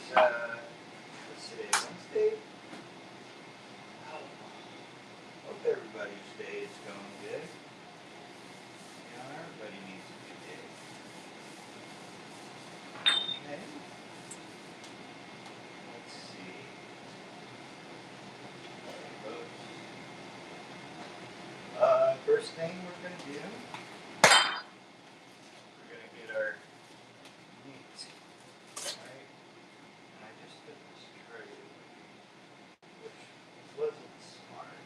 What's today? Wednesday? Oh, hope everybody's day is going good. You know, everybody needs a good day. Okay. Let's see. First thing we're going to do, we're going to get our meat. Right? And I just put this tray, which wasn't smart.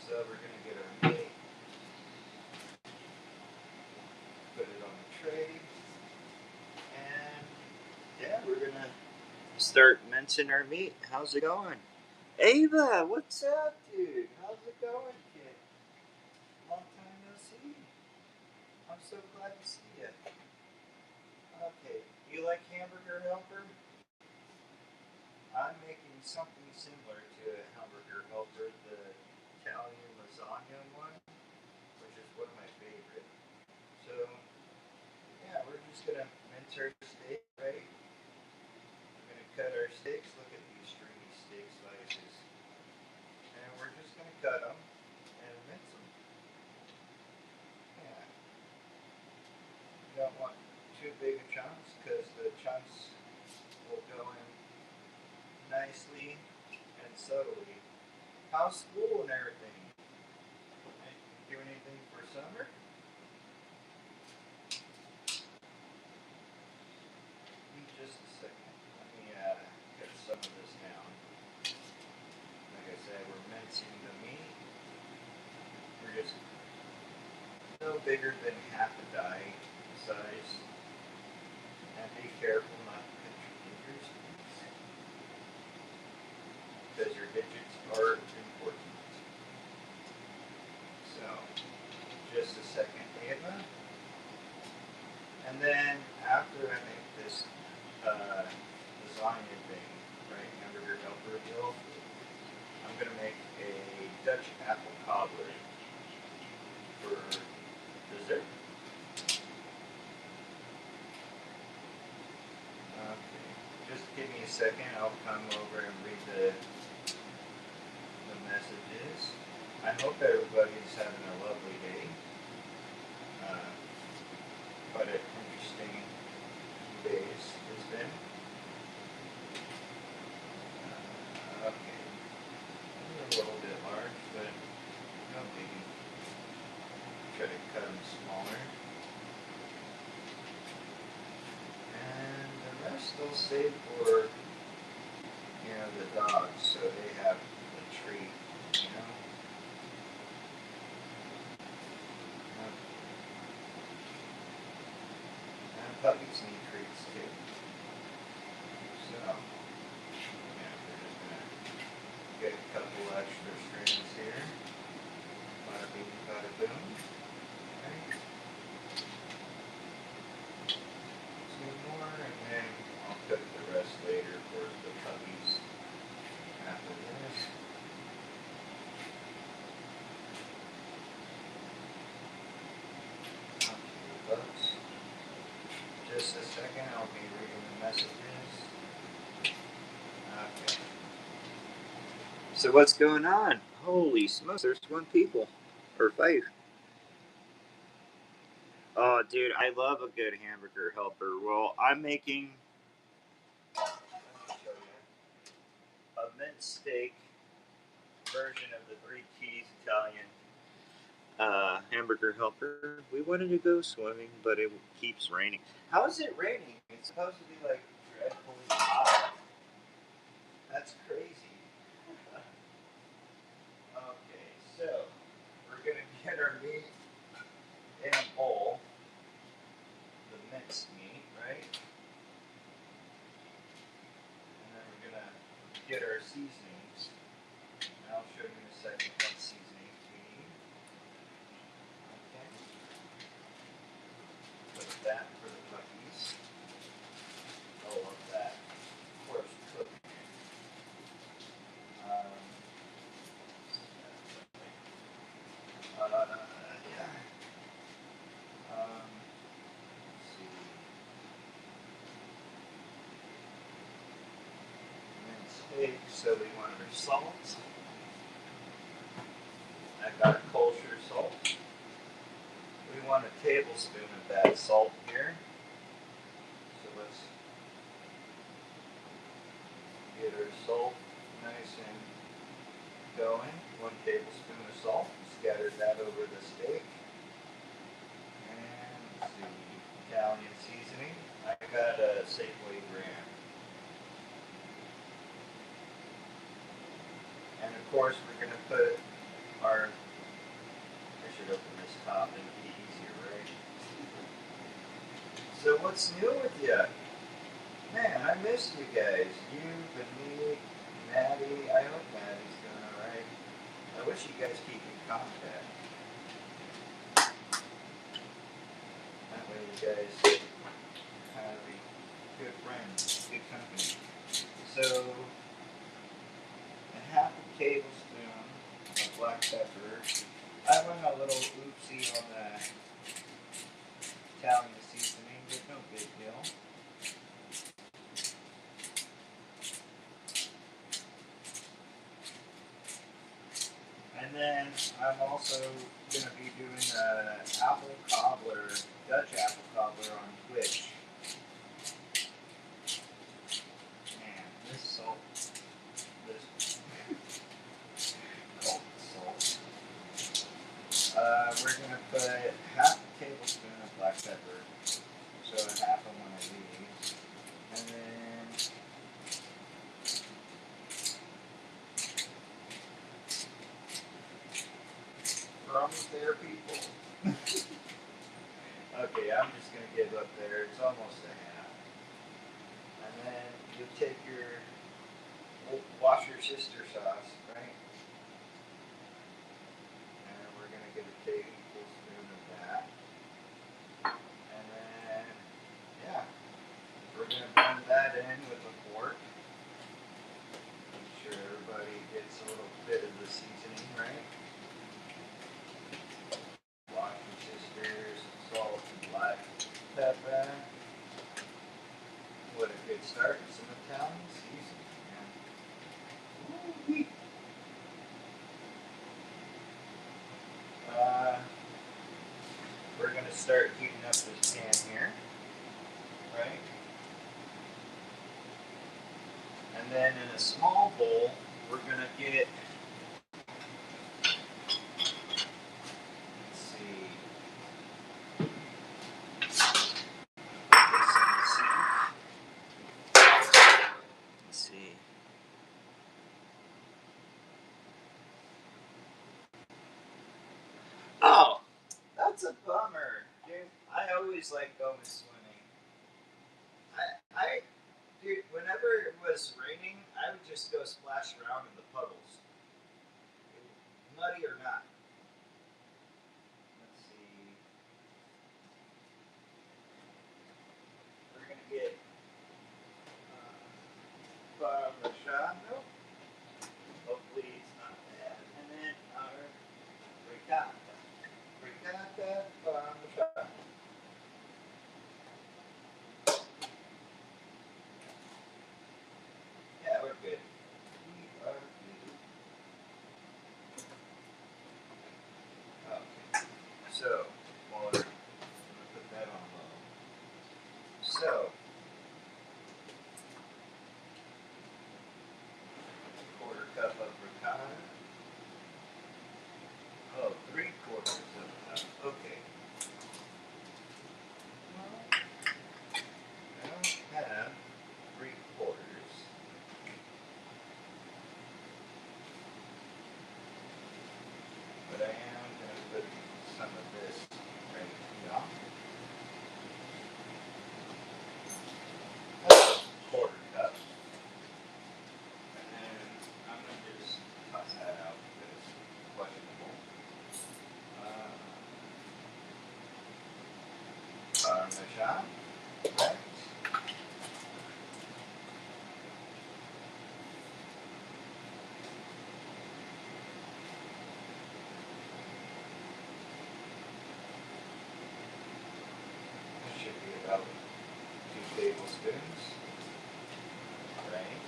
So we're going to get our meat, put it on the tray, and yeah, we're going to start mincing our meat. How's it going? Ava, what's up, dude? How's it going, kid? Long time no see. I'm so glad to see you. Okay, you like hamburger helper? I'm making something similar to a hamburger helper, the Italian lasagna one, which is one of my favorite. So, yeah, we're just gonna mince our steak, right? We're gonna cut our steaks. Look at these stringy steak slices. And we're just gonna cut them and mince them. Yeah. You don't want too big of chunks because the chunks will go in nicely and subtly. How's school and everything? Do anything for summer? Just a second. Let me get some of this down. Like I said, we're mincing the meat. We're just no bigger than half a die size. And be careful not to cut your fingers, because your digits are important. So, just a second, Ava. And then after I make this lasagna thing, right, hamburger helper deal, I'm going to make a Dutch apple cobbler for dessert. Okay, just give me a second. I'll come over and read the messages. I hope everybody's having a lovely day. Quite an interesting few days it's been. Okay, a little bit large, but no biggie. Try to cut them smaller. And the rest I'll save for, the dogs, so they have a treat, And puppies need treats too. So, yeah, we're just gonna get a couple extra strands here. Bada bing, bada boom. Okay. Two more, and then I'll cook the rest later for the puppies after this. Okay, folks. Just a second, I'll be reading the messages. Okay. So what's going on? Holy smokes, there's 1 people. Or 5. Oh, dude, I love a good hamburger helper. Well, I'm making, let me show you, a minced steak version of the 3 Keys Italian hamburger helper. We wanted to go swimming, but it keeps raining. How is it raining? It's supposed to be like dreadfully hot. That's crazy. Okay, so we're gonna get our meat in a bowl, the minced meat, right? And then we're gonna get our seasonings. And I'll show you in a second what seasonings we need. Okay. Put that for the puppies. All of that, of course, cooked. Yeah. So we want our salt. I got kosher salt. We want a tablespoon of that salt here. So let's get our salt nice and going. 1 tablespoon of salt. Scatter that over the steak. And let's see, Italian seasoning. I got a Safeway brand. And of course we're going to put our, I should open this top, it would be easier, right? So what's new with you? Man, I missed you guys. You, Benny, Maddie. I hope Maddie's doing alright. I wish you guys keep in contact. That way you guys have a good friends, good company. So, a half a tablespoon of black pepper. I went a little oopsie on the Italian seasoning, but no big deal. And then I'm also going to be doing apple cobbler, Dutch apple cobbler on Twitch. Man, this salt, this cold salt. We're going to put half a tablespoon of black pepper, so half of one of these. And then we're almost there, people. Okay, I'm just going to give up there. It's almost a half. And then you take your, wash your sister sauce, right? And we're going to get a tablespoon of that. And then, yeah, we're going to blend that in with a fork. Make sure everybody gets a little bit of the seasoning, right? Wash your sisters, salt and black pepper. What a good start. Some Italian seasoning, man. We're going to start heating up this pan here, right? And then in a small bowl, we're going to get, let's see, let's see. Oh, that's a bummer, dude. I always like going swimming. Dude, whenever it was raining, I would just go splash around in the puddles, muddy or not. Let's see. We're gonna get Parmesan. Hopefully it's not bad. And then our ricotta. Ricotta Parmesan. Yeah, we're good. We are good. Okay. So, I'm gonna put that on low. So, quarter cup of ricotta. Oh, 3/4 of a cup. Okay. Well, I don't have 3/4. But I am going to put some of this right here. That's a 1/4 cup. And then I'm going to just toss that out because it's questionable. Parmesan, right? That should be about 2 tablespoons, right?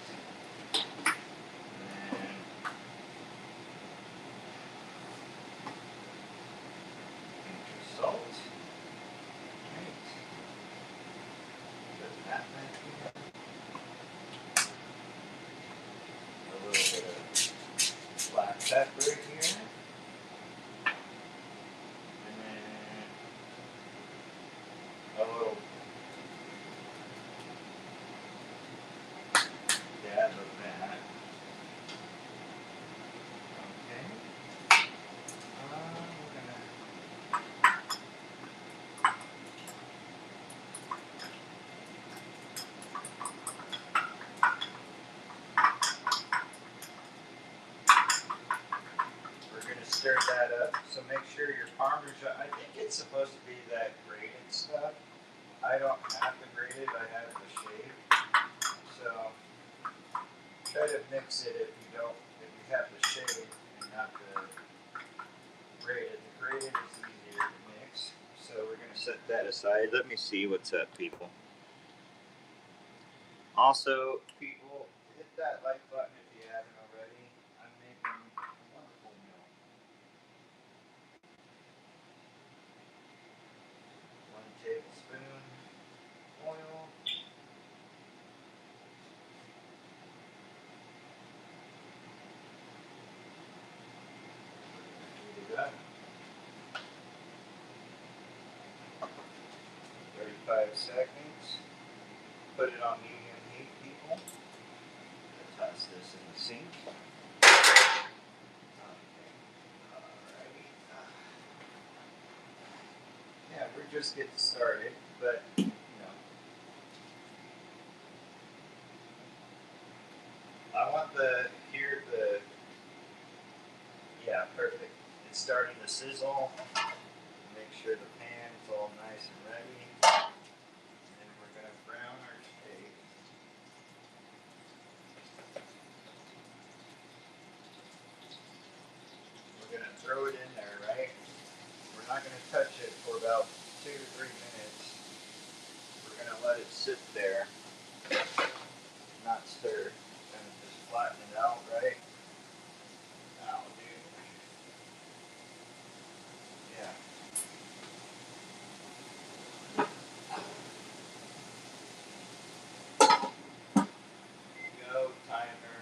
pepper here. And then a little dab of that. Okay. We're gonna stir that up. So make sure your Parmesan, I think it's supposed to be that grated stuff. I don't have the grated, I have the shaved. So try to mix it if you have the shaved and not the grated. The grated is easier to mix. So we're going to set that aside. Let me see what's up, people. Also, people, hit that like button if you haven't already. I'm making a wonderful meal. 1 tablespoon oil. Do that. 35 seconds. Put it on medium heat, people. Toss this in the sink. Alrighty. Yeah, we're just getting started, but you know, I want yeah, perfect. It's starting to sizzle. Make sure the pan's all nice and ready. And then we're gonna brown our steak. We're gonna throw it in there, right? We're not gonna touch it for about 2 to 3 minutes. We're gonna let it sit there, not stir. Kind of just flatten it out, right? Now, dude. Yeah. Go, timer.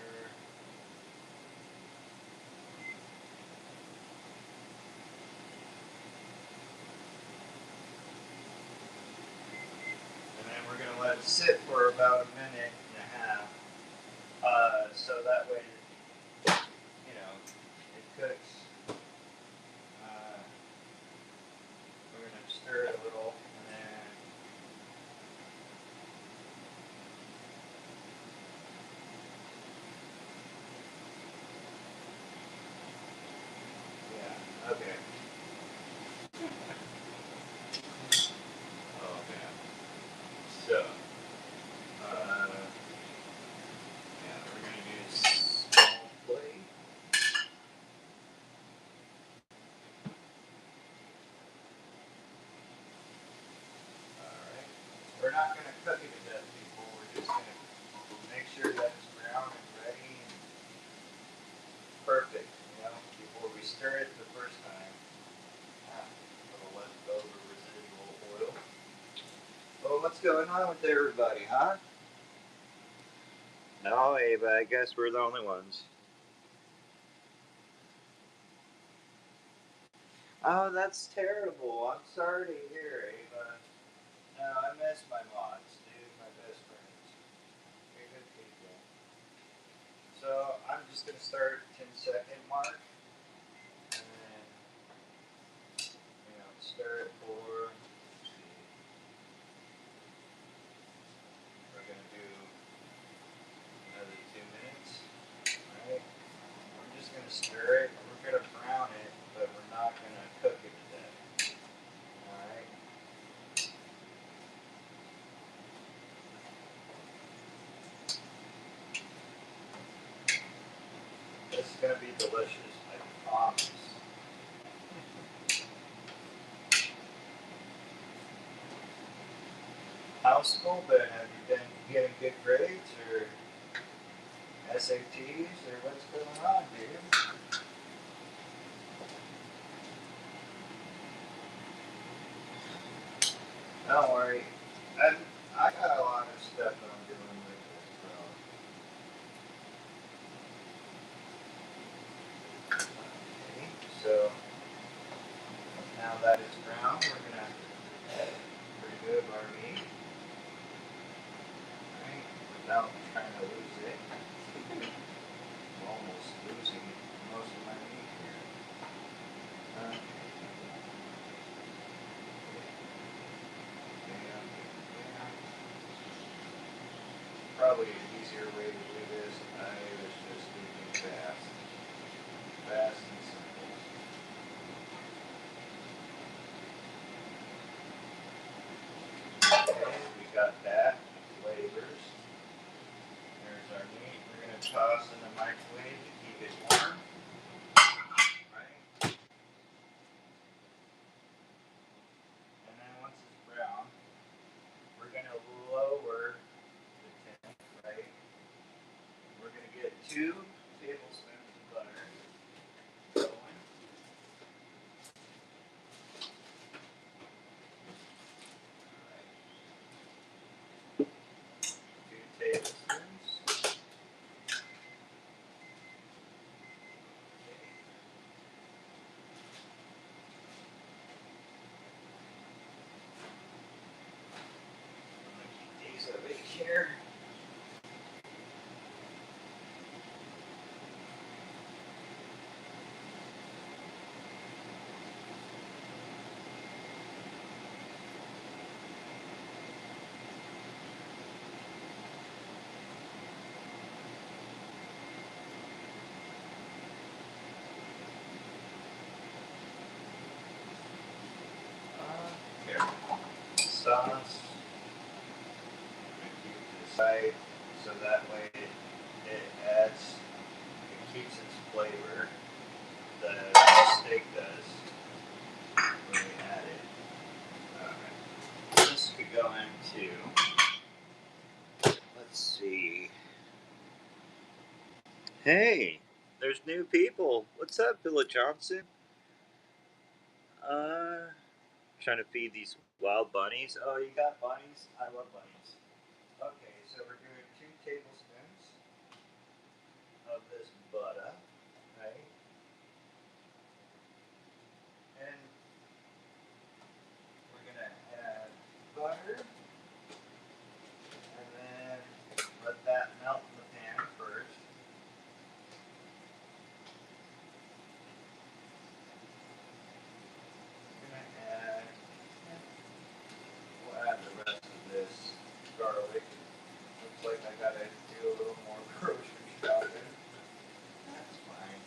And then we're gonna let it sit for about 1.5 minutes. So that way, you know, it cooks. We're gonna stir it a little, and then yeah, okay. Oh man. So, yeah, we're gonna use small plate. All right. We're not gonna cook it to death, people. We're just gonna make sure that it's brown and ready and perfect, you know, before we stir it the first time. A little leftover residual oil. Well, what's going on with everybody, huh? No, Ava, I guess we're the only ones. Oh, that's terrible. I'm sorry to hear, Ava. No, I miss my mods, dude, my best friends. They're good people. So I'm just gonna start 10-second mark, and then stir it for. We're gonna do another 2 minutes. All right. I'm just gonna stir it. We're gonna brown it, but we're not gonna cook it to death. All right. This is gonna be delicious, I promise. How's school been? Have you been getting good grades or SATs or what's going on, dude? Don't worry. I got a lot of stuff that I'm doing with it, that it's brown, we're gonna remove our meat, right, without trying to lose it. I'm almost losing most of my meat here. Probably an easier way to do this. I was just thinking fast. Fast and simple. Okay, we got that. Flavors. There's our meat. We're going to toss in the microwave to keep it warm. Right? And then once it's brown, we're going to lower the temp, right? We're going to get 2 tablespoons of butter going. Right. 2 tablespoons. These over here. Here. Sauce. Keep to the side so that way it keeps its flavor. The steak does when we add it. Alright. This could go into, let's see. Hey, there's new people. What's up, Bill Johnson? Trying to feed these wild bunnies. Oh, you got bunnies? I love bunnies. Okay, so we're doing 2 tablespoons of this butter, right? And we're gonna add butter, and then let that melt in the pan first. We'll add the rest of this garlic. Looks like I gotta do a little more grocery shopping. That's fine.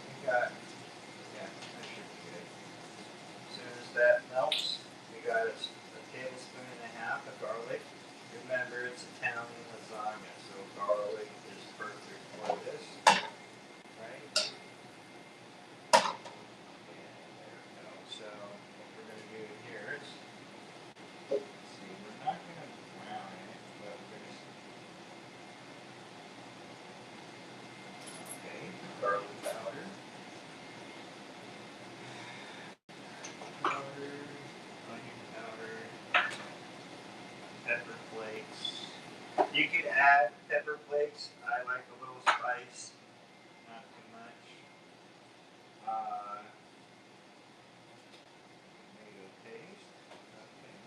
We got, yeah, that should be good. As soon as that melts, we got a tablespoon and a half of garlic. Remember, it's Italian lasagna, so garlic is perfect for this. Right? Yeah, there we go. So what we're going to do here is, let's see, we're not going to brown it, but we're going to, okay, garlic powder. Onion powder. Pepper flakes. You could add pepper flakes. I like a little spice, not too much. Tomato paste. Okay.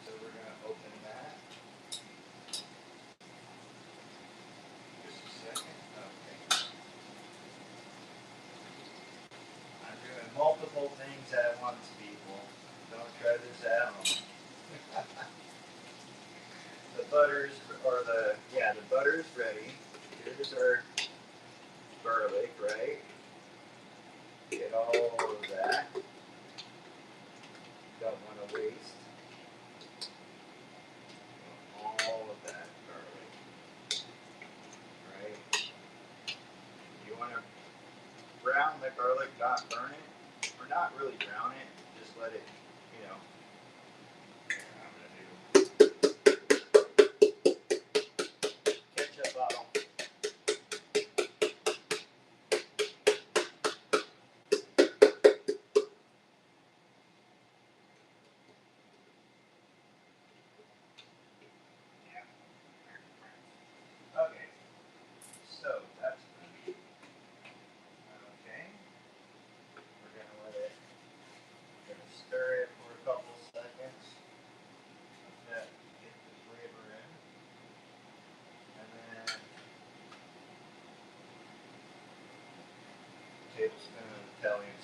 So we're going to open that. Just a second. Okay. I'm doing multiple things at once, people. Don't try this at home. The butter's, the butter's ready. Here's our garlic, right? Get all of that. Don't want to waste all of that garlic, right? You want to brown the garlic, not burn it, or not really brown it, just let it, you know. I'm gonna do ketchup bottle.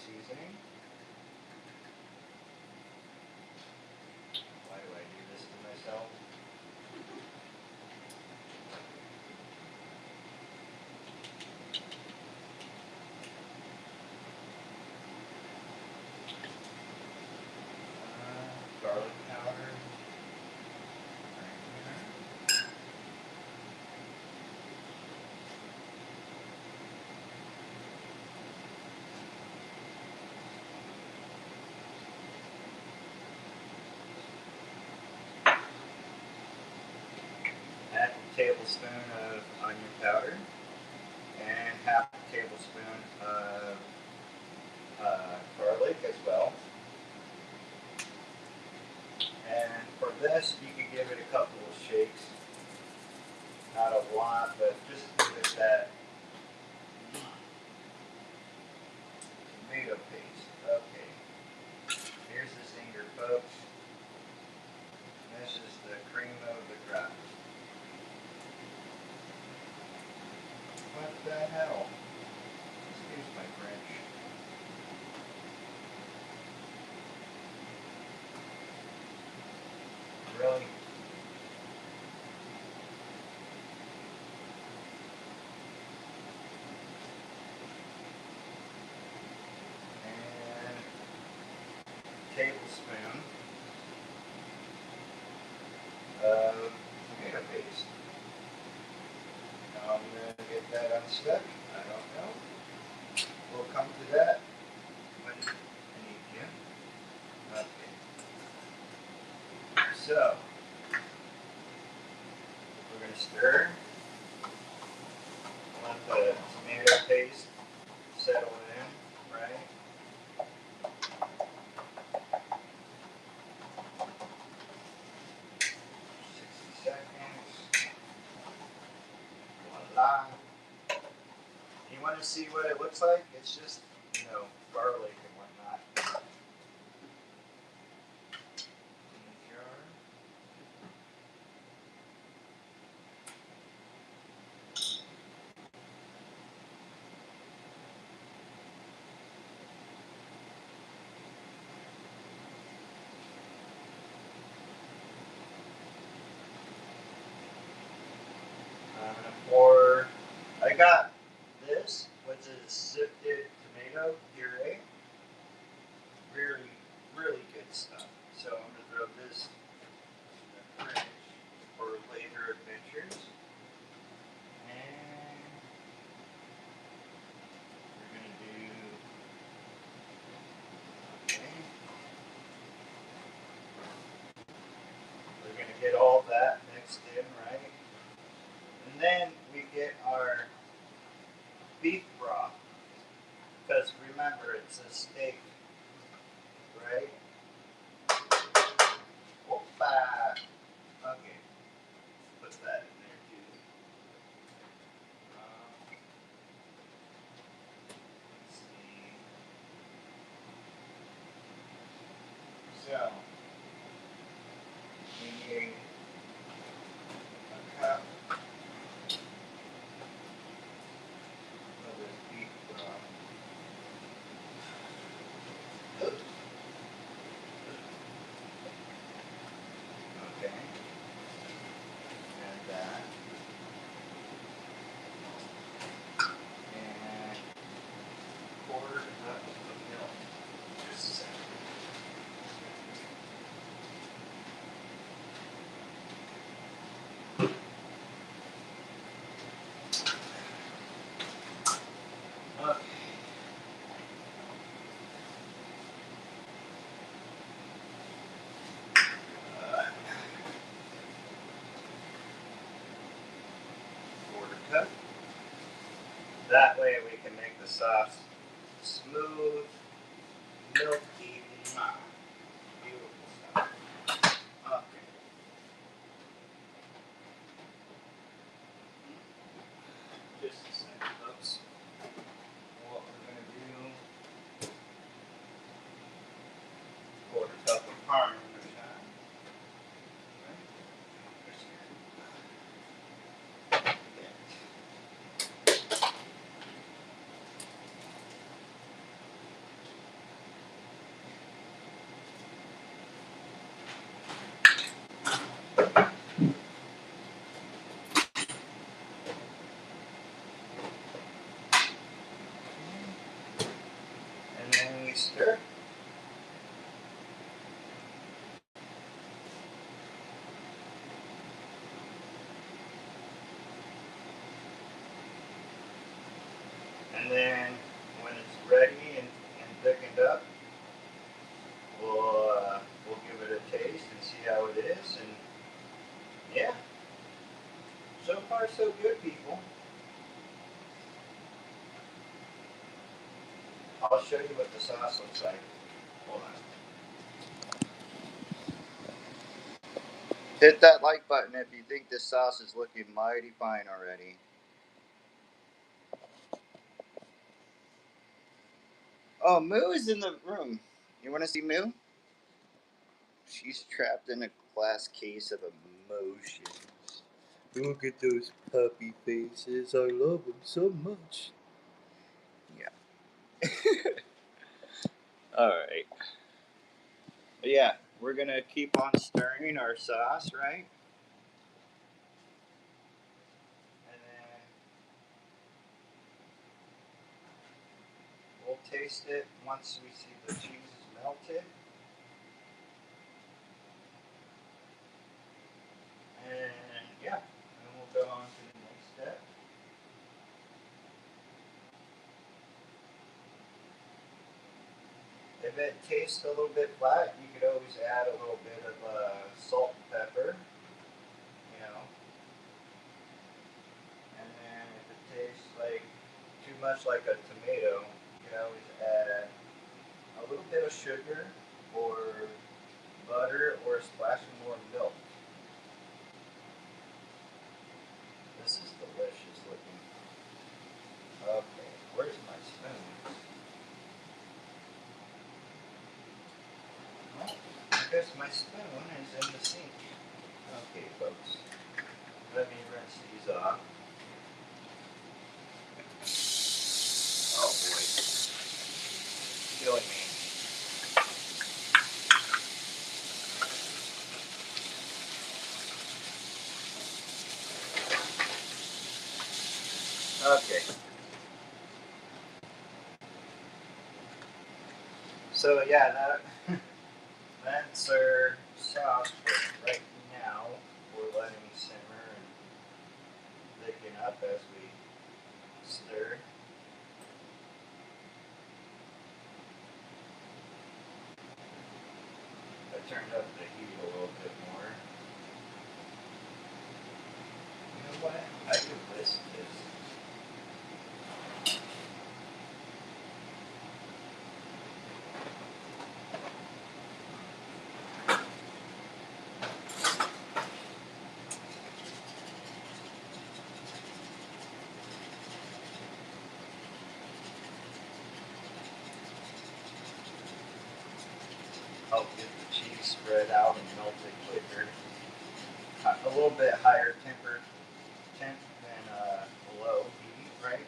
seasoning. Why do I do this to myself? Garlic powder. Half a tablespoon of onion powder and half a tablespoon of garlic as well. And for this, you can give it a couple of shakes. Not a lot, but just give it that tomato paste. Okay. Here's the zinger, folks. This is the cream of the crop. What the hell? Excuse my French. Really? And tablespoon of tomato paste. Now I'm going to get that unstuck. I don't know. We'll come to that when I need you. Okay. So, we're going to stir. Let the tomato paste settle in, right? 60 seconds. Voila. You want to see what it looks like? It's just, garlic and whatnot. In the jar. I'm going to pour, I got this, which is sifted tomato puree. Really, really good stuff. So I'm going to throw this in the fridge for later adventures. And we're going to do, okay. We're going to get all that mixed in, right? And then we get our beef broth. Because remember, it's a steak, right? Opa! Okay. Put that in there too. Let's see. So, we need a cup of this beef broth. Okay. And that. And quarter cup of milk. Just a second. Okay. Quarter cup. That way we can make the sauce smooth, milky, beautiful stuff. Okay. Just a second, folks. What we're going to do, quarter cup of Parmesan. And then when it's ready and thickened up, we'll give it a taste and see how it is. And yeah, so far so good, people. I'll show you what the sauce looks like. Hold on. Hit that like button if you think this sauce is looking mighty fine already. Oh, Moo is in the room. You want to see Moo? She's trapped in a glass case of emotions. Look at those puppy faces. I love them so much. Yeah. Alright. Yeah, we're going to keep on stirring our sauce, right? And then we'll taste it once we see the cheese is melted. And yeah, then we'll go on to the next step. If it tastes a little bit flat, you could always add a little bit of salt and pepper, you know. And then if it tastes like too much like a tomato, you can always add a little bit of sugar or butter or a splash of more milk. This is delicious looking. Okay, where's my spoon? Well, I guess my spoon is in the sink. Okay, folks, let me rinse these off. Oh boy, killing me. Okay. So yeah, that's our sauce for right now. We're letting it simmer and thicken up as we stir. I turned up the heat a little bit more. You know what? I could list this. Help get the cheese spread out and melted quicker. A little bit higher temp than low heat, right?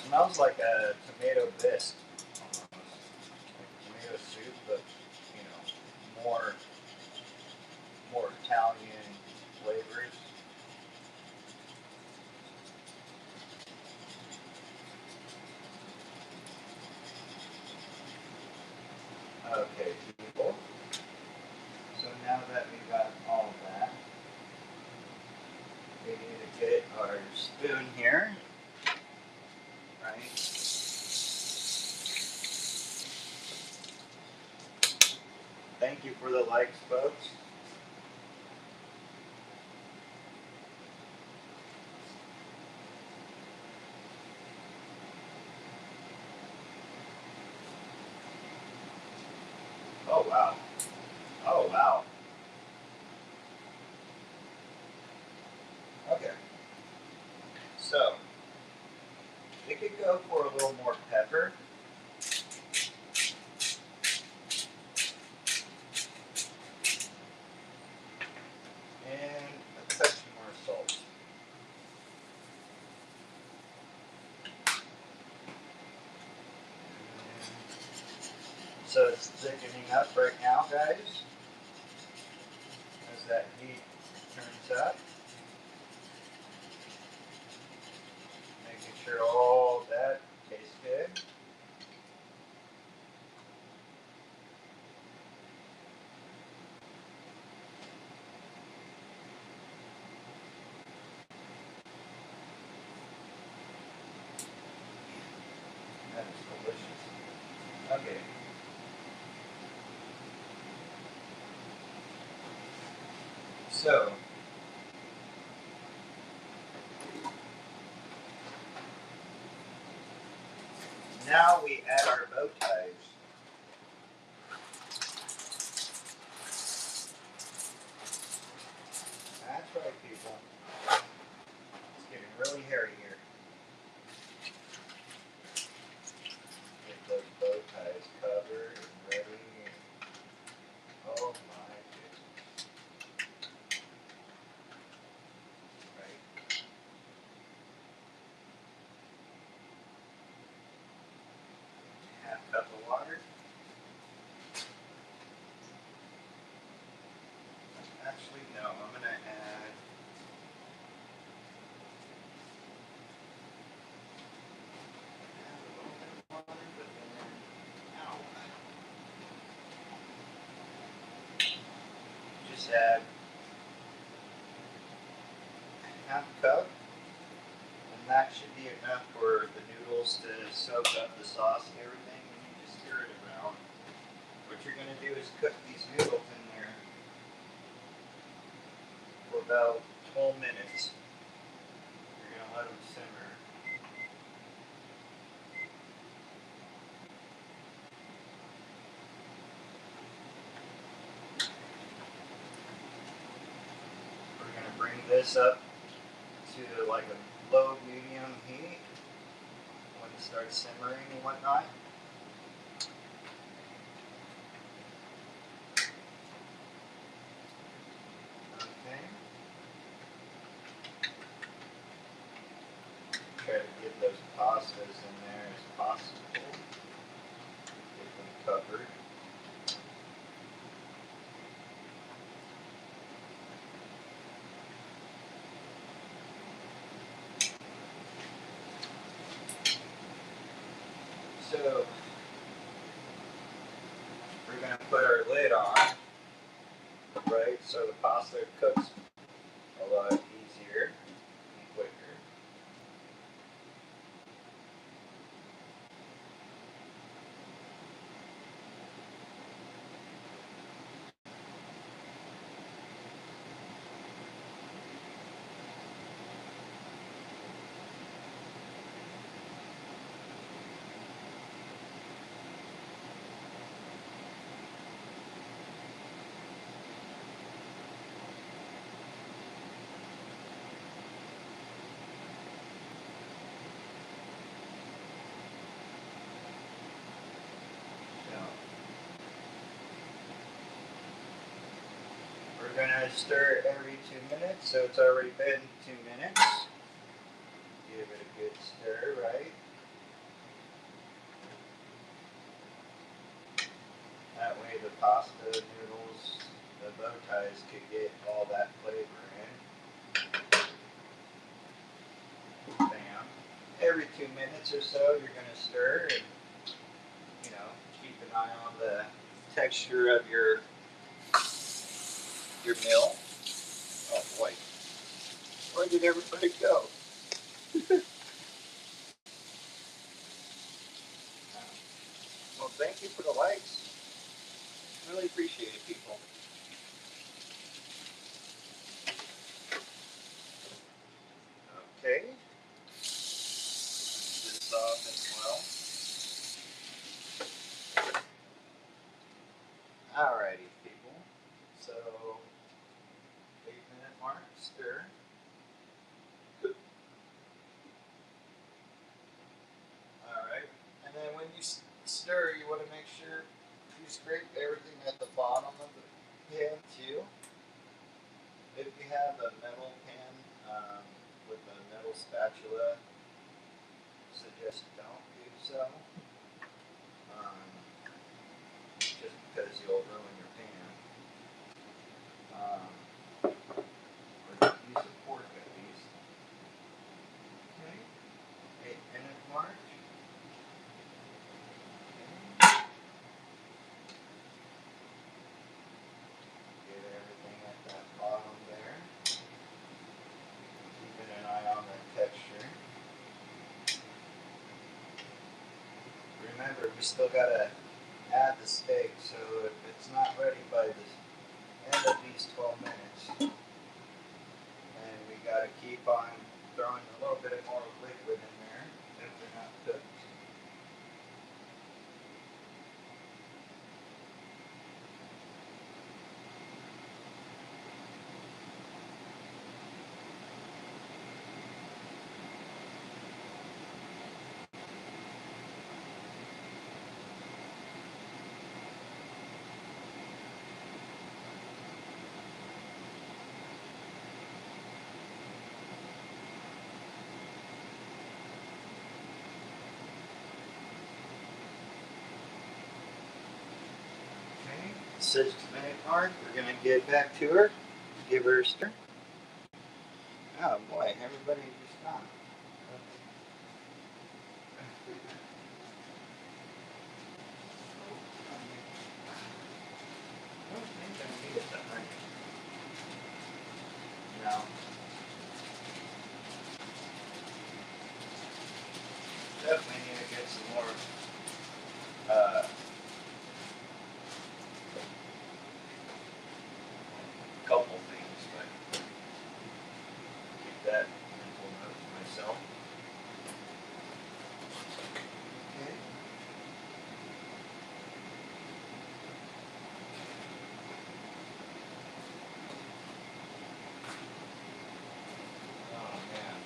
Smells like a tomato bisque almost. Like tomato soup, but you know, more Italian flavors. Okay, people. So now that we got all of that, we need to get our spoon here, right? Thank you for the likes, folks. Oh wow. Oh wow. Okay. So we could go for a little more pepper. And a touch more salt. So it's thickening up right now, guys, as that heat turns up. Making sure all that tastes good. Now we add our bow ties. That's right, people. It's getting really hairy here. Get those bow ties covered and ready. Oh my goodness. Right. Half cup of water. Actually, no, I'm going to add a little bit of water, but then, ow. Just add half cup, and that should be enough for the noodles to soak up the sauce and everything, and you just stir it around. What you're going to do is cook these noodles in there for about 12 minutes. You're going to let them simmer. We're going to bring this up to like a low medium heat when it starts simmering and whatnot. Okay. Try to get those pastas in there as possible. Get them covered. So we're going to put our lid on, right? So the pasta cooks a lot easier and quicker. We're going to stir every 2 minutes, so it's already been 2 minutes. Give it a good stir, right? That way the pasta noodles, the bow ties could get all that flavor in. Bam. Every 2 minutes or so you're going to stir and, you know, keep an eye on the texture of your meal. Oh boy. Where did everybody go? Well, thank you for the likes. Really appreciate it, people. Okay. This off as well. Alrighty, people. So, 8-minute mark, stir. Alright. And then when you stir, you want to make sure you scrape everything at the bottom of the pan too. If you have a metal pan with a metal spatula, suggest don't do so. Just because you'll ruin your pan. Or just use a fork at least. Okay. 8-minute mark. Okay. Get everything at that bottom there. Keeping an eye on the texture. Remember, we still gotta add the steak, so if it's not ready by the end of these 12 minutes, and we gotta keep on throwing a little bit more liquid in there if they're not cooked. 6-minute mark. We're gonna get back to her, give her a stir. Oh boy, everybody just gone. I don't think I need it that much. No. Definitely need to get some more couple things, but keep that mental note to myself. Okay. Oh man.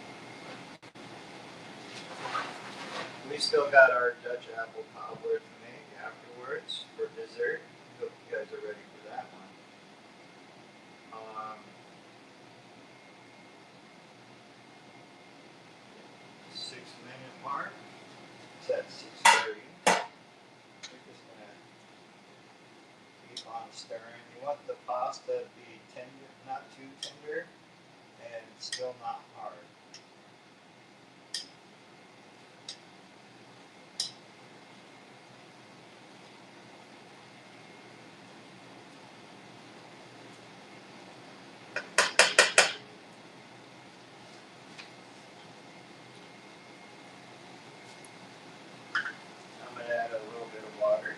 We still got our Dutch apple cobbler to make afterwards for dessert. Hope you guys are ready for that one. 6-minute mark. It's at 6:30. We're just gonna keep on stirring. You want the pasta to be tender, not too tender, and still not hard. I'm gonna add a little bit of water.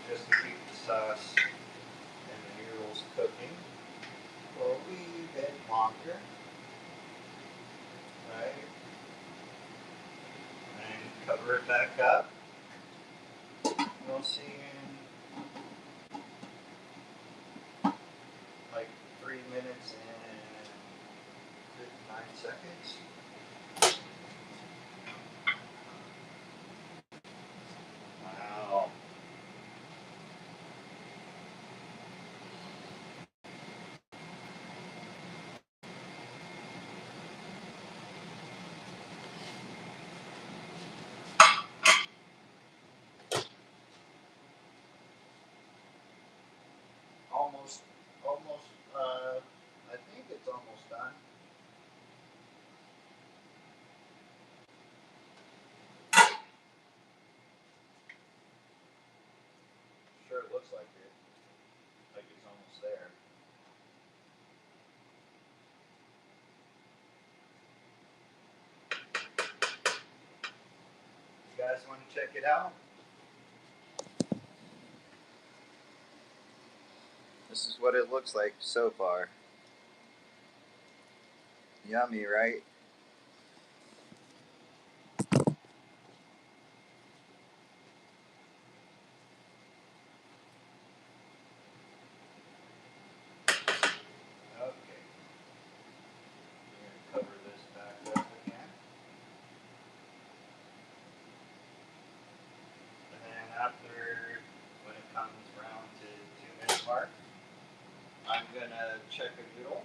Just to keep the sauce and the noodles cooking for a wee bit longer. Right? And cover it back up. We'll see in like 3 minutes and 59 seconds. Wow. Almost, I think it's almost done. Sure, it looks like it. Like it's almost there. You guys want to check it out? This is what it looks like so far. Yummy, right? Okay. We're going to cover this back up again. And then after, when it comes around to 2-minute mark, I'm going to check a noodle.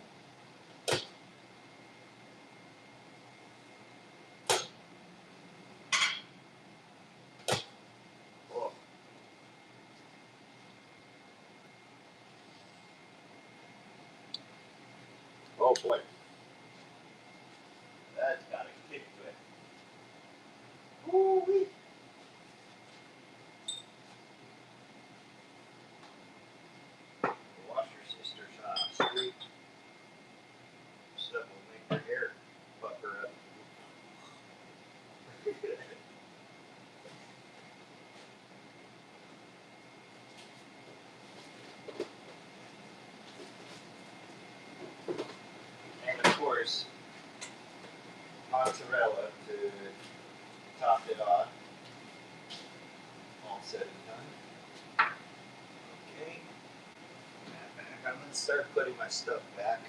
Oh. Oh boy. That's got a kick to it. Woo-wee. Wash your sister's street. Stuff will make your hair pucker up. And of course, mozzarella to top it off. All said and done. Okay. I'm going to start putting my stuff back.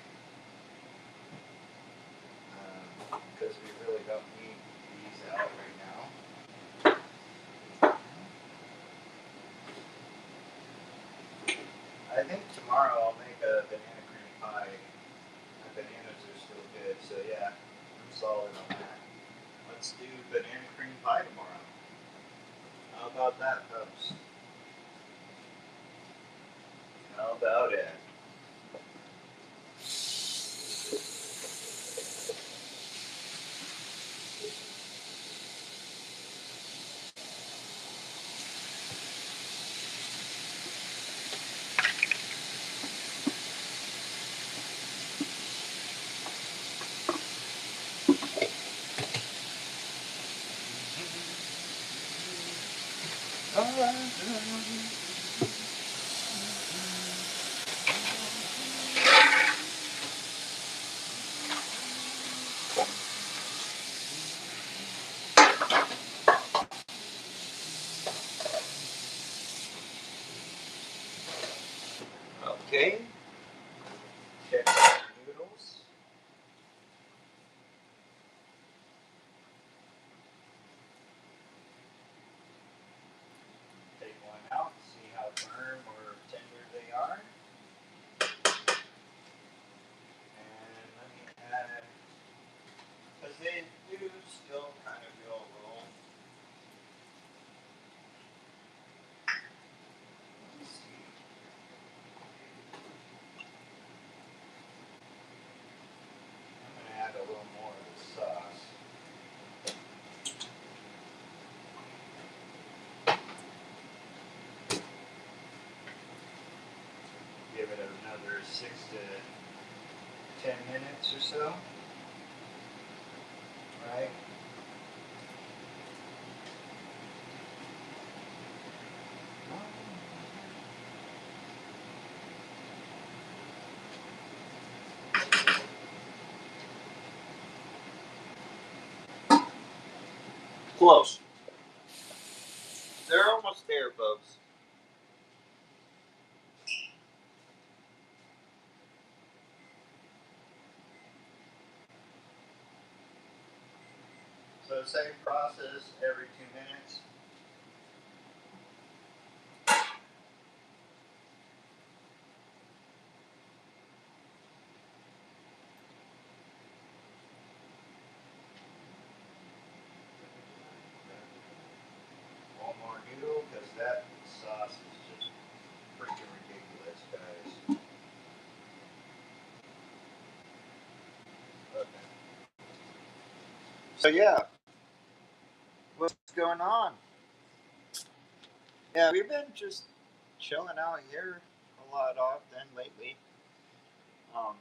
Because we really don't need these out right now. I think tomorrow I'll make a banana cream pie. My bananas are still good, so yeah, I'm solid on that. Let's do banana cream cream pie tomorrow. How about that, folks? How about it? Okay. Check out the noodles. Take one out, see how firm or tender they are. And let me add, because they do still kind of feel a little. Let's see. I'm going to add a little more of the sauce. Give it another 6 to 10 minutes or so. Right? Close. They're almost there, folks. So same process every 2 minutes. One more noodle, because that sauce is just freaking ridiculous, guys. Okay. So yeah, what's going on? Yeah, we've been just chilling out here a lot often lately. Um,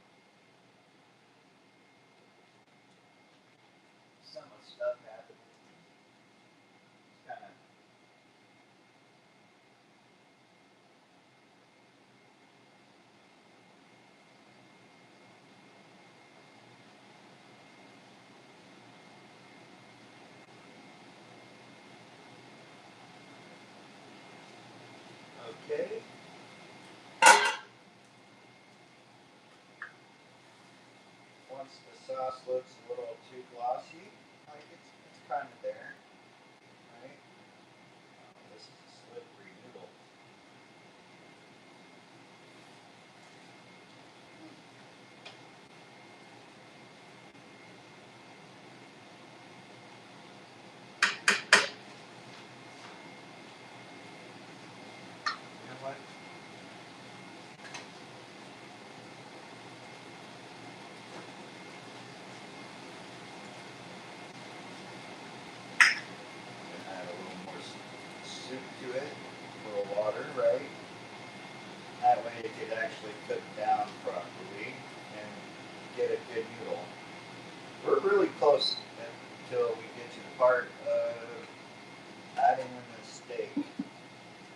some stuff happening. Kind of okay. Once the sauce looks a little too glossy, like it's kind of there, right? This is a slippery noodle. You know what? Add a little more soup to it, a little water, right? That way it could actually cook down properly and get a good noodle. We're really close until we get to the part of adding in the steak.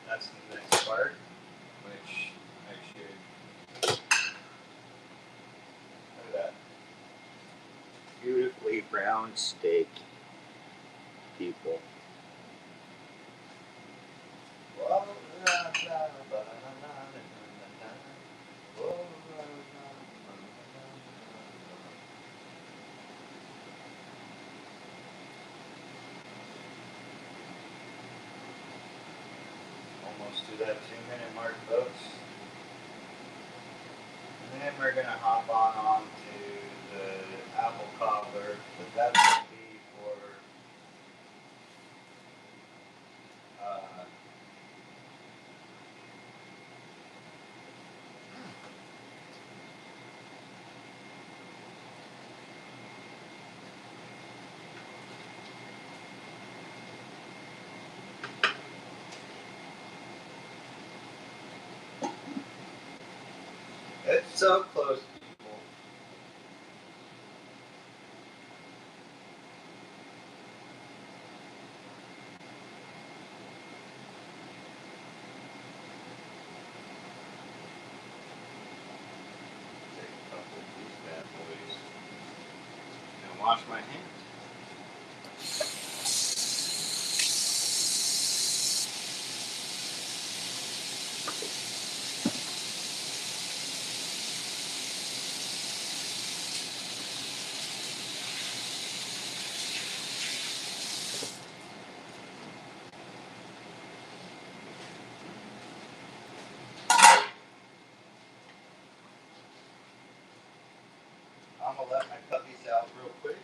That's the next part, which I should, look at that. Beautifully browned steak, people. Almost to that 2-minute mark, folks. And then we're going to hop on to the apple cobbler, but that's going to be for So close, people. Take a couple of these bad boys and wash my hands. I'm gonna let my puppies out real quick.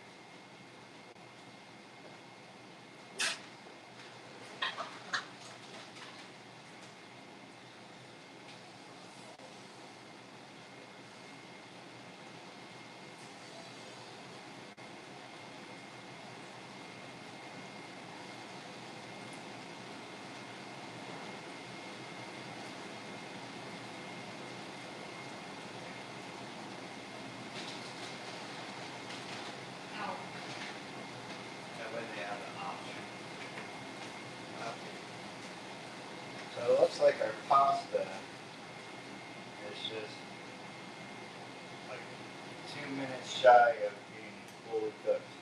That way they have an option. Okay. So it looks like our pasta is just like 2 minutes shy of being fully cooked.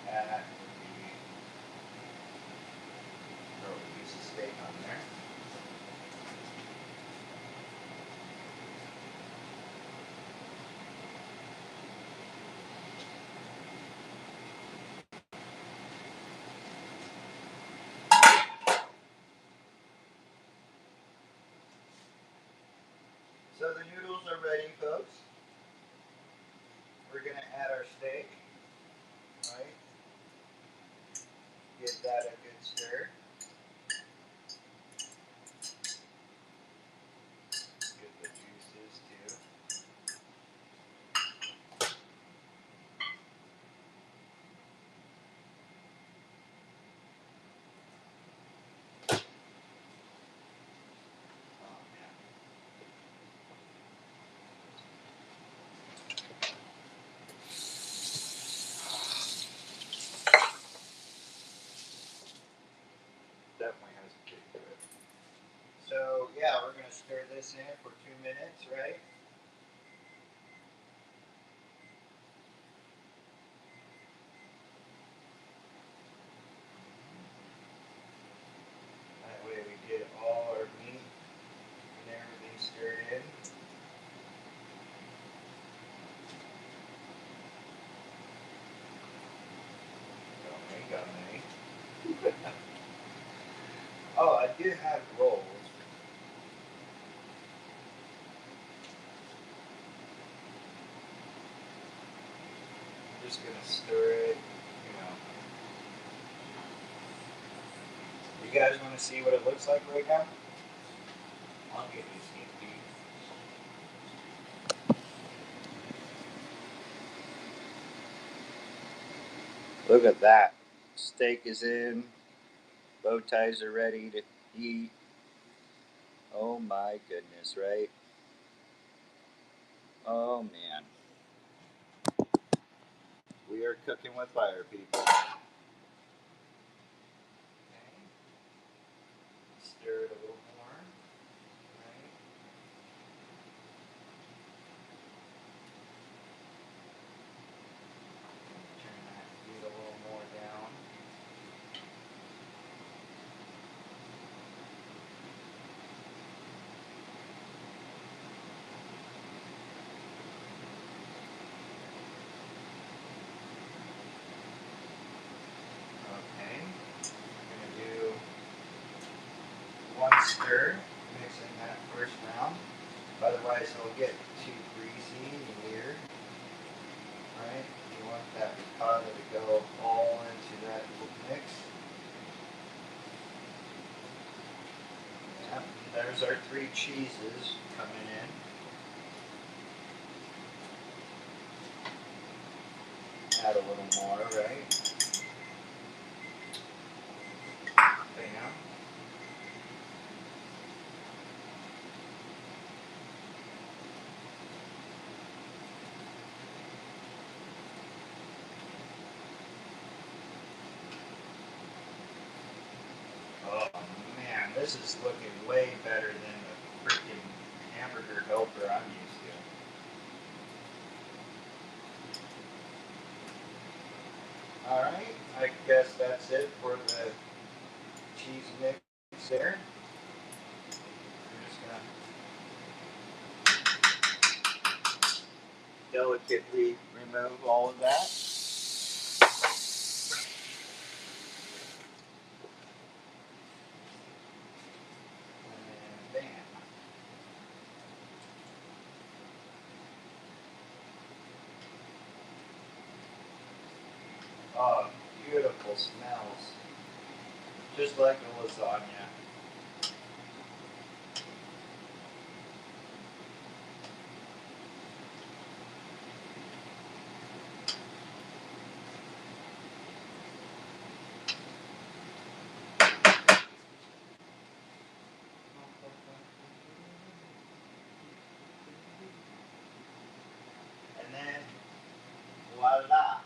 That would be throw a piece of steak on there. So the noodles are ready, folks. We're gonna add our steak, right? Give that a good stir. Get the juices too. Oh man. Definitely has a kick to it. So yeah, we're gonna stir this in for 2 minutes, right? That way we get all our meat and everything stirred in. Got me. Oh, I do have rolls. I'm just gonna stir it, you know. You guys want to see what it looks like right now? I'll give you a sneak peek. Look at that. Steak is in. Bow ties are ready to eat. Oh my goodness, right? Oh man. We are cooking with fire, people. Okay. Stir it a little more. Right? Turn that heat a little more down. Okay. I'm gonna do one stir, mixing that first round. Otherwise it'll get too greasy and weird. Right? You want that ricotta to go all into that mix. Yeah. There's our 3 cheeses coming in. Add a little more, right? This is looking way better than the freaking hamburger helper I'm used to. Alright, I guess that's it for the cheese mix there. I'm just gonna delicately remove all of that. And bam. Oh, beautiful smells. Just like a lasagna. And then, voila.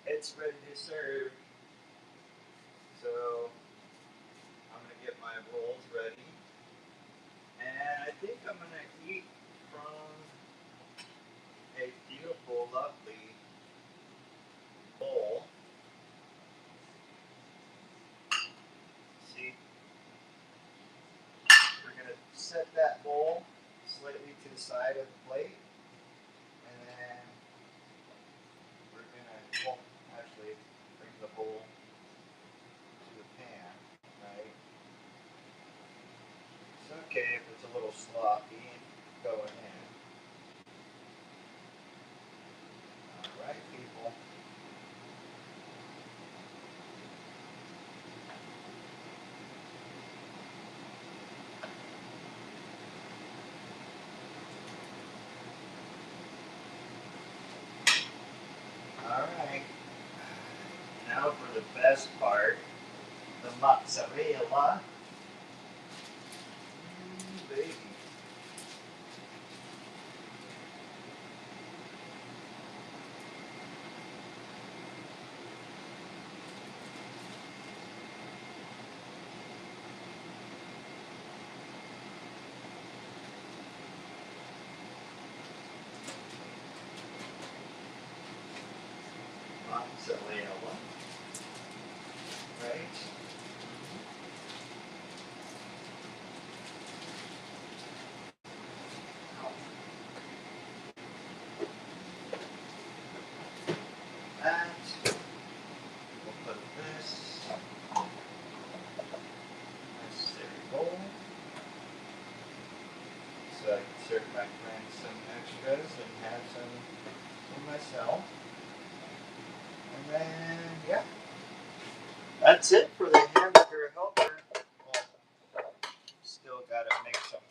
It's ready to serve. So, I'm going to get my rolls ready. And I think I'm going to eat from a beautiful, lovely bowl. See? We're going to set that bowl slightly to the side of the plate. And then we're going to, well, actually bring the bowl to the pan, right? It's okay if it's a little sloppy going in. Alright, people. Alright. Now for the best part, the mozzarella. Baby. Mozzarella. Right? And we'll put this necessary bowl so I can serve my friends some extras and have some for myself. And then, yeah, that's it for the hamburger helper. Well, still gotta make some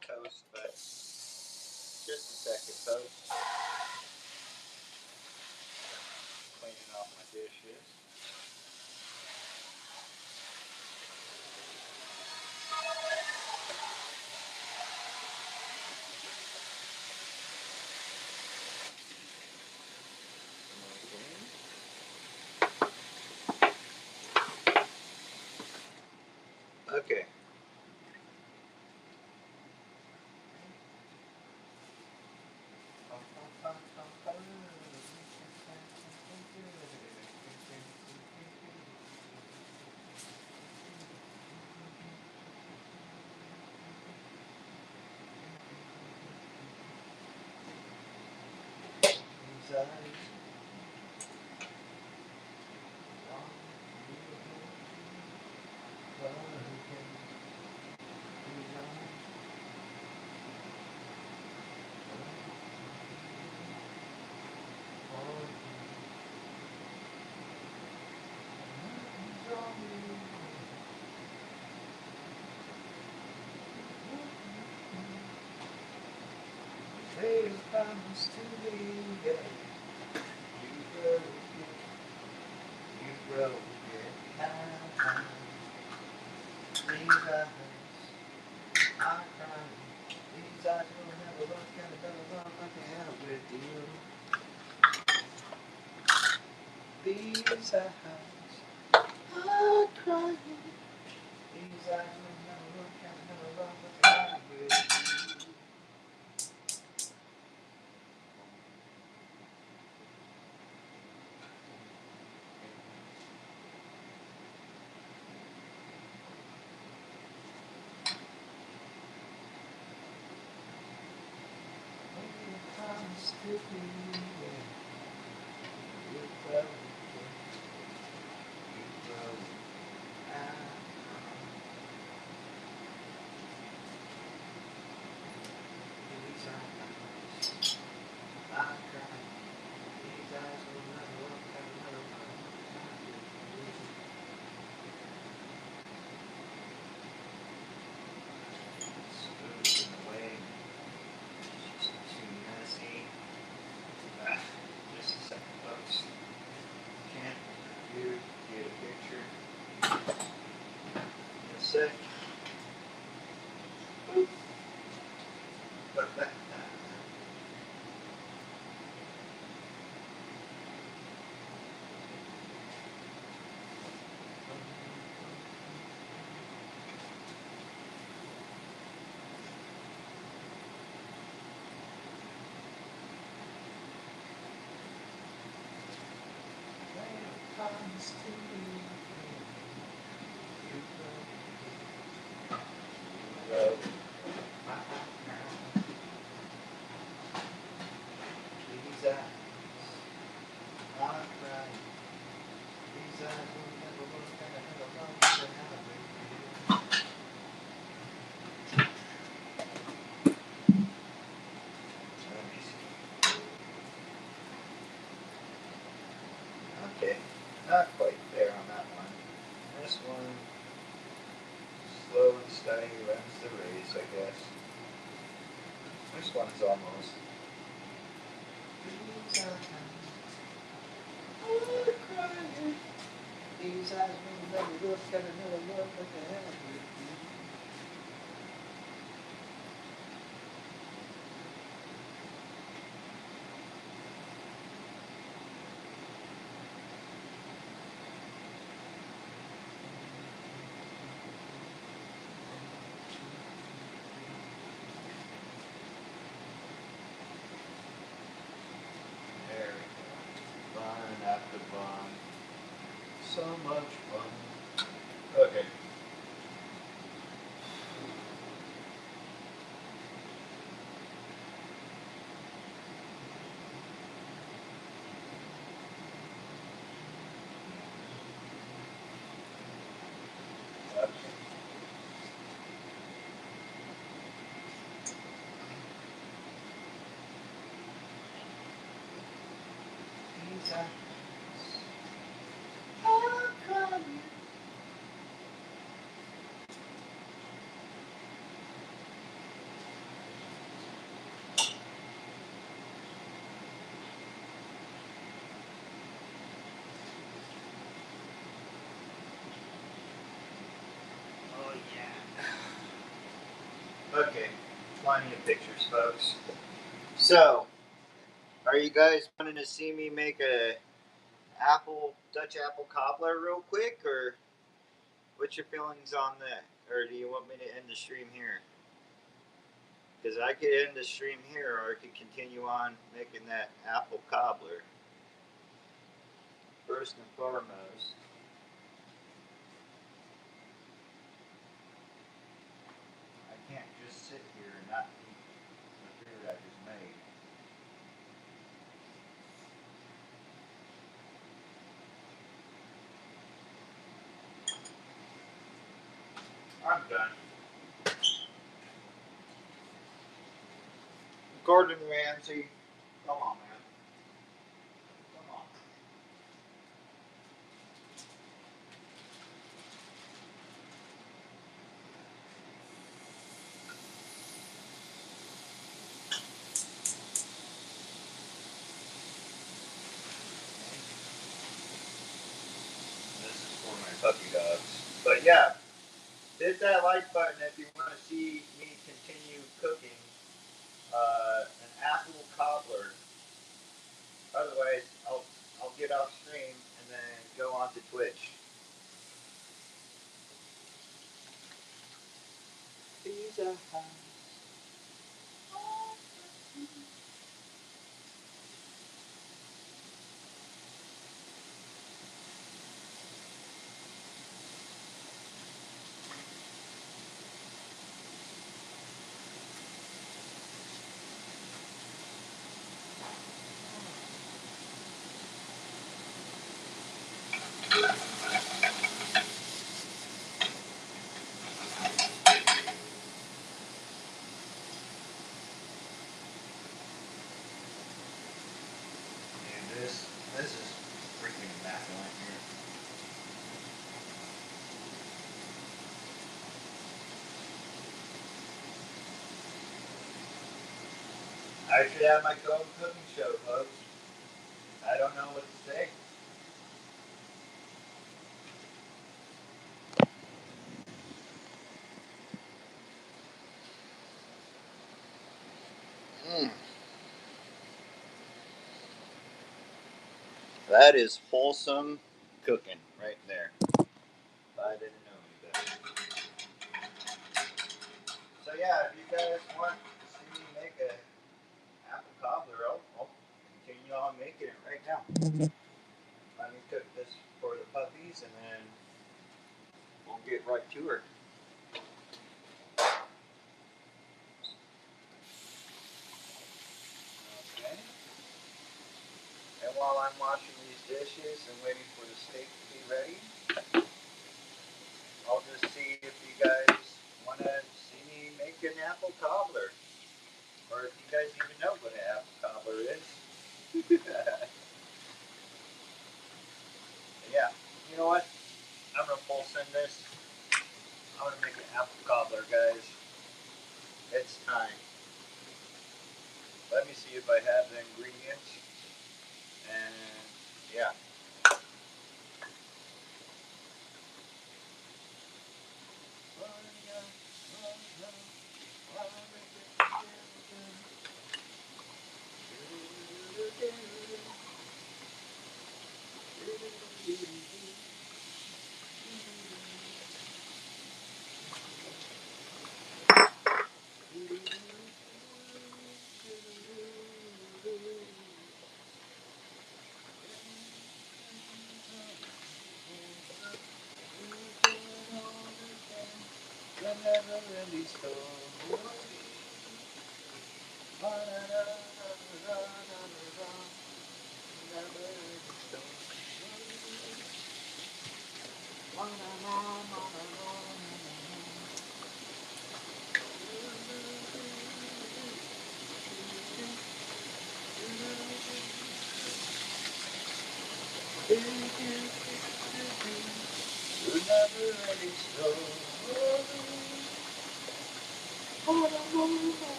toast, but just a second, folks. Cleaning off my dishes. Okay. Say promise to me, yeah. You broke it down. These eyes are crying. These eyes will never look at a love like I have with you. These eyes. crying. These eyes will never look at another love like I have with you. When you promise to be there, you will, you will. These eyes, I cry. These eyes will never look at another love like I have with you. Smooth in the way. It's just too messy. Just a second, folks. Can't you get a picture? In a sec. Promise to be you will. These eyes, I'm crying. These eyes will never look at another love like I have with you. Let me see. Okay, not quite there on that one. This one, slow and steady runs the race, I guess. This one's almost. These eyes, I'm crying. These eyes will never look at another love like I have with you. There we go. Bun after bun. So much fun. Okay. Okay. These eyes, I'm crying. Oh yeah. Okay, plenty of pictures, folks. So, are you guys wanting to see me make a Dutch apple cobbler real quick, or what's your feelings on that? Or do you want me to end the stream here? Because I could end the stream here, or I could continue on making that apple cobbler. First and foremost, I can't just sit here and not eat the food I just made. I'm done. Gordon Ramsay, come on, man. Come on. This is for my puppy dogs. But yeah, hit that like button if you want to see me continue cooking an apple cobbler. Otherwise, I'll get off stream and then go on to Twitch. the house. This is freaking immaculate here. I should have my own cooking show, folks. I don't know what to say. That is wholesome cooking right there. I didn't know any better. So yeah, if you guys want to see me make a apple cobbler, I'll continue on making it right now. Let me cook this for the puppies, and then we'll get right to her. Okay. And while I'm washing these dishes and waiting for the steak to be ready, I'll just see if you guys want to see me make an apple cobbler, or if you guys even know what an apple cobbler is. Yeah, you know what? I'm gonna full send this. I'm gonna make an apple cobbler, guys. It's time. Let me see if I have the ingredients. And yeah.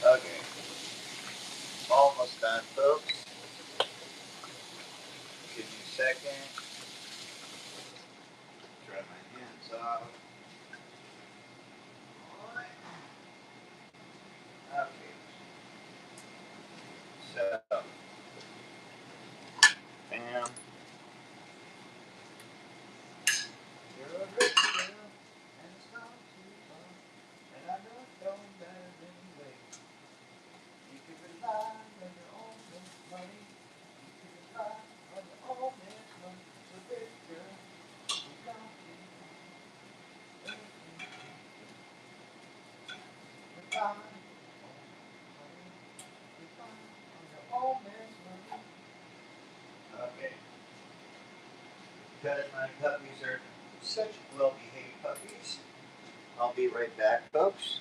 Okay, almost done, folks. Give me a second. Dry my hands off. Okay. So, bam. You're a rich girl, and it's not too far. And I know it don't matter anyway. You can rely on your own money. You can rely on your own money. So, rich girl, you got to rely on your own money. Okay. Because my puppies are such well-behaved puppies. I'll be right back, folks.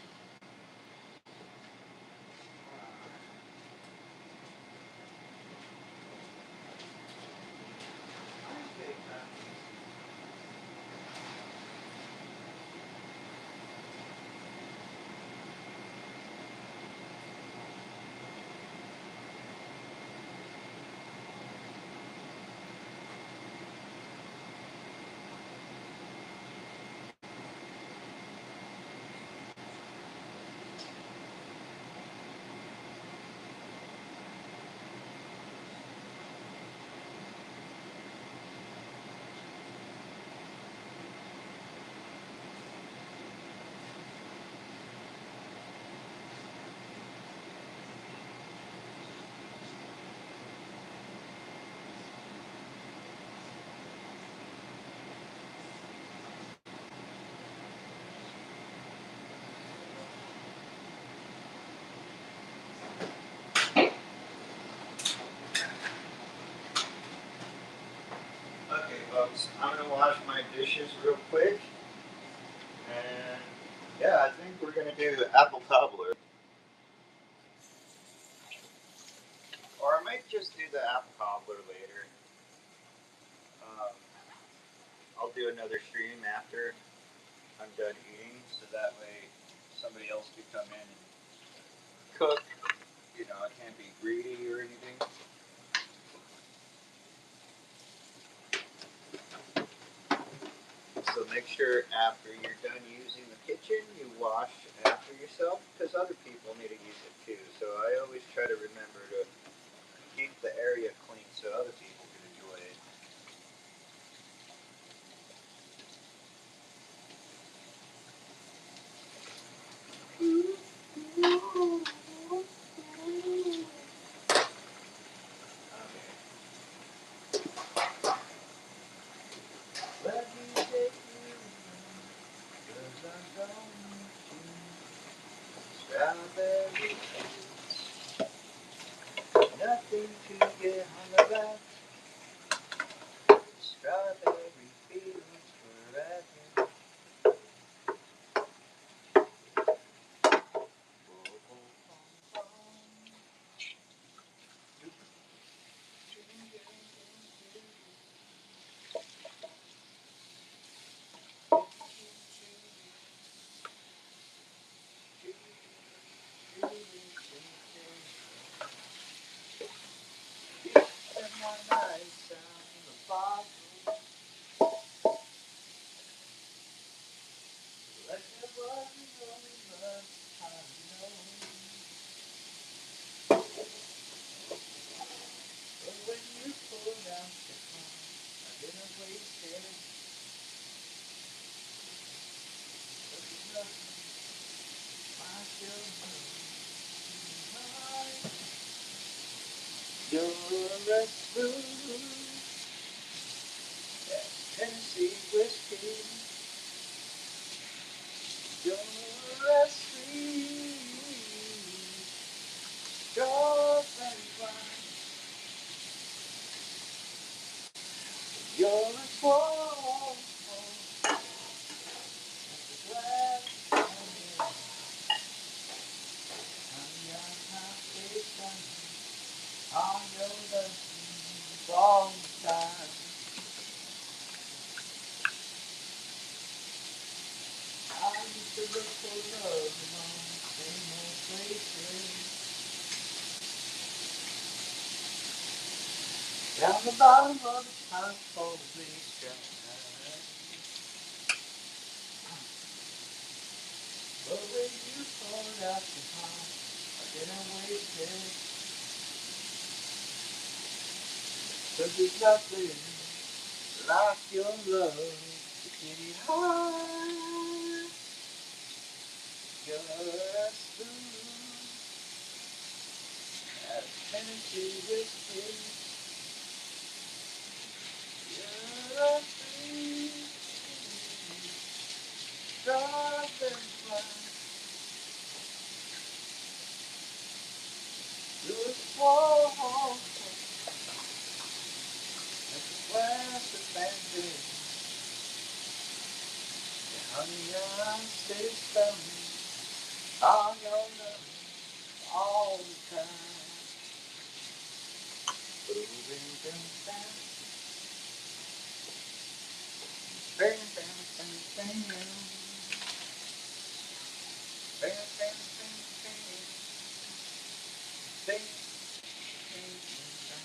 I'm gonna wash my dishes real quick, and yeah, I think we're gonna do apple cobbler, or I might just do the apple cobbler later. Um, I'll do another stream after I'm done eating, so that way somebody else could come in and cook. You know, I can't be greedy or anything. So make sure after you're done using the kitchen, you wash after yourself, because other people need to use it too. So I always try to remember to keep the area clean so other people can enjoy it. Okay. Let me take you, 'cause I'm going to strawberry fields. Nothing to get hung about. Strawberry fields forever. You're a smooth Tennessee whiskey. You're a sweet strawberry wine. You're a swallow glass of honey on my face, on your love all the time. I used to look for love in all the same old places. Down the bottom of the top for the blue sky. But when you poured out your heart, I didn't waste it. 'Cause there's nothing like your love to get it high. You're as smooth as Tennessee whiskey. You're a sweet strawberry wine. You're a warm as a glass of brandy. Honey, I stay stoned on your love all the time. Boom, boom, boom, bam. Bam, bam, bam, bam. Bam, bam, bam, bam. Bam, bam, bam.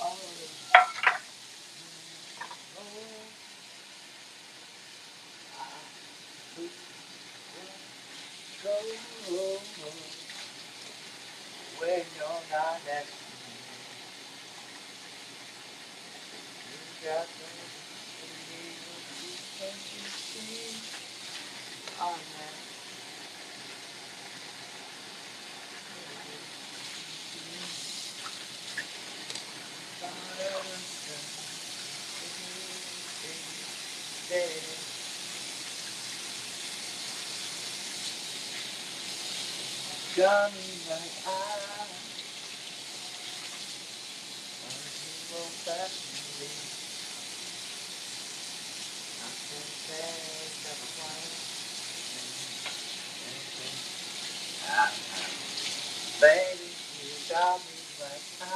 All the road I could go when you're not next to me. You got the can you see? I'm got me like I won't back to me. I can take up a plan. Baby, you got me like I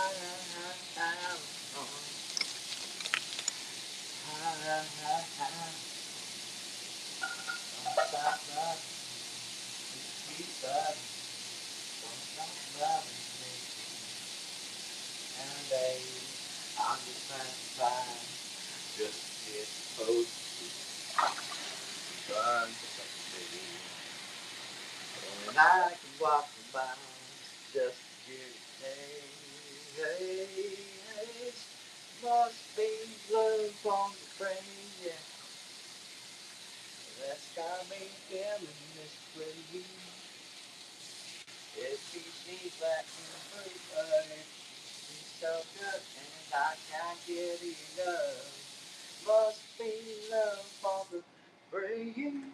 don't stop loving, just keep loving, don't stop loving me. And baby, I'm just satisfied, just to get close to you. Run for something, baby. And I can walk the miles just to get it. Hey, hey, hey. Must be love on the brain, yeah. That's got me feeling this way. It keeps me black and blue, but it's so good and I can't get enough. Must be love on the brain.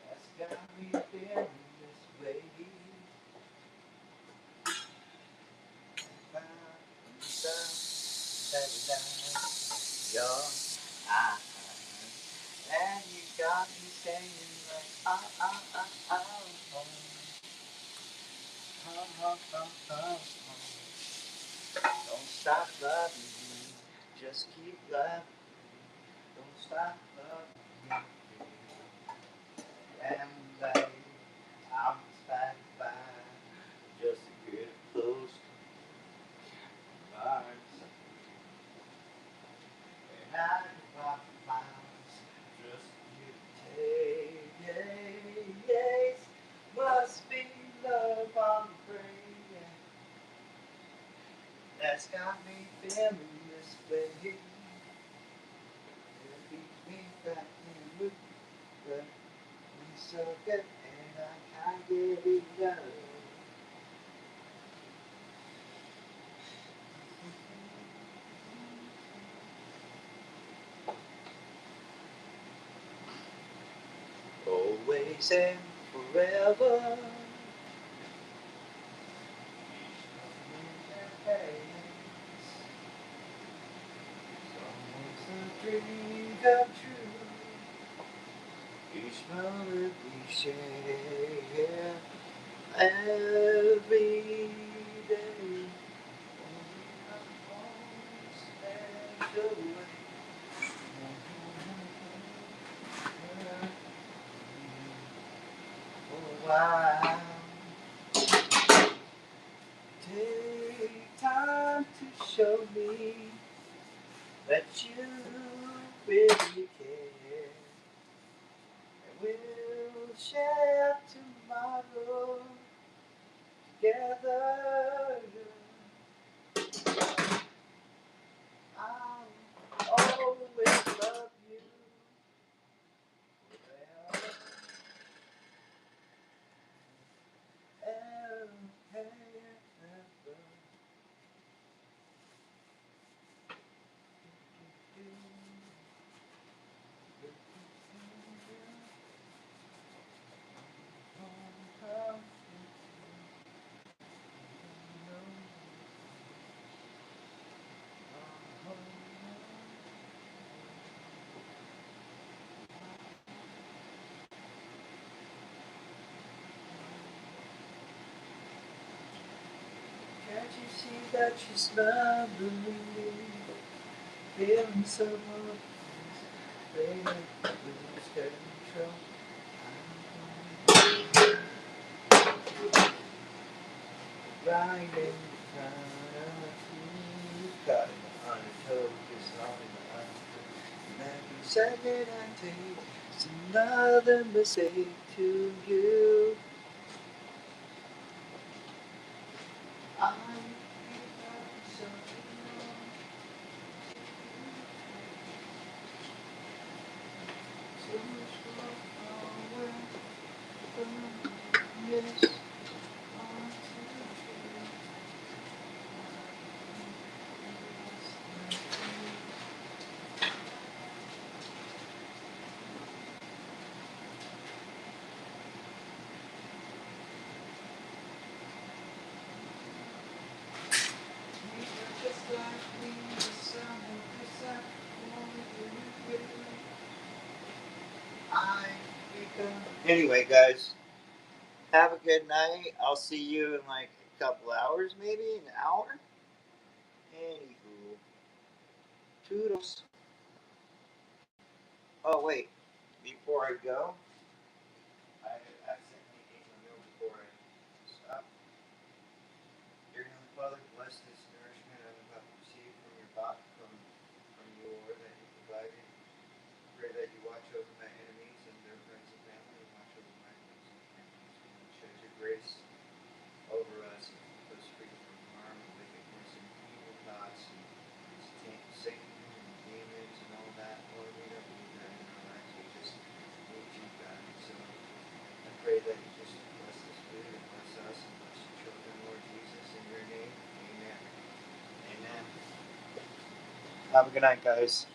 That's got me feeling this way. Your eyes, and you got me saying like don't stop loving me, just keep loving me. Don't stop loving me, and baby, I'm satisfied just to get close to my heart. And I can walk miles just to get yes, must be love on the brain. Yeah. That's got me feeling this way. It keeps me back in the but it's so good and I can't get enough. Always and forever. It's always a dream come true. Each moment we share every day. Only a special way. For a while, take time to show me that you really care. And we'll share tomorrow together. I'll always love you forever and ever. Can't you see that she's smiling? Feeling so hopeless, baby, lose control. Right in front of you, caught in the undertow, just on in the undertow. And every second I take, it's another mistake to you. I so much more yes. Anyway, guys, have a good night. I'll see you in like a couple hours, maybe an hour. Anywho, toodles. Oh wait, before I go, I accidentally ate my meal before I stop. Dear Heavenly Father, bless this nourishment I'm about to receive from your body, from you, Lord, that you provided. Pray that you watch over my enemies and their friends and family, and watch over my friends and families. And shed your grace over us and keep us free from harm and wickedness and evil thoughts and Satan and demons and all that. Lord, we don't need that in our lives. We just need you, God. So I pray that you just bless this food and bless us and bless your children, Lord Jesus, in your name. Amen. Amen. Have a good night, guys.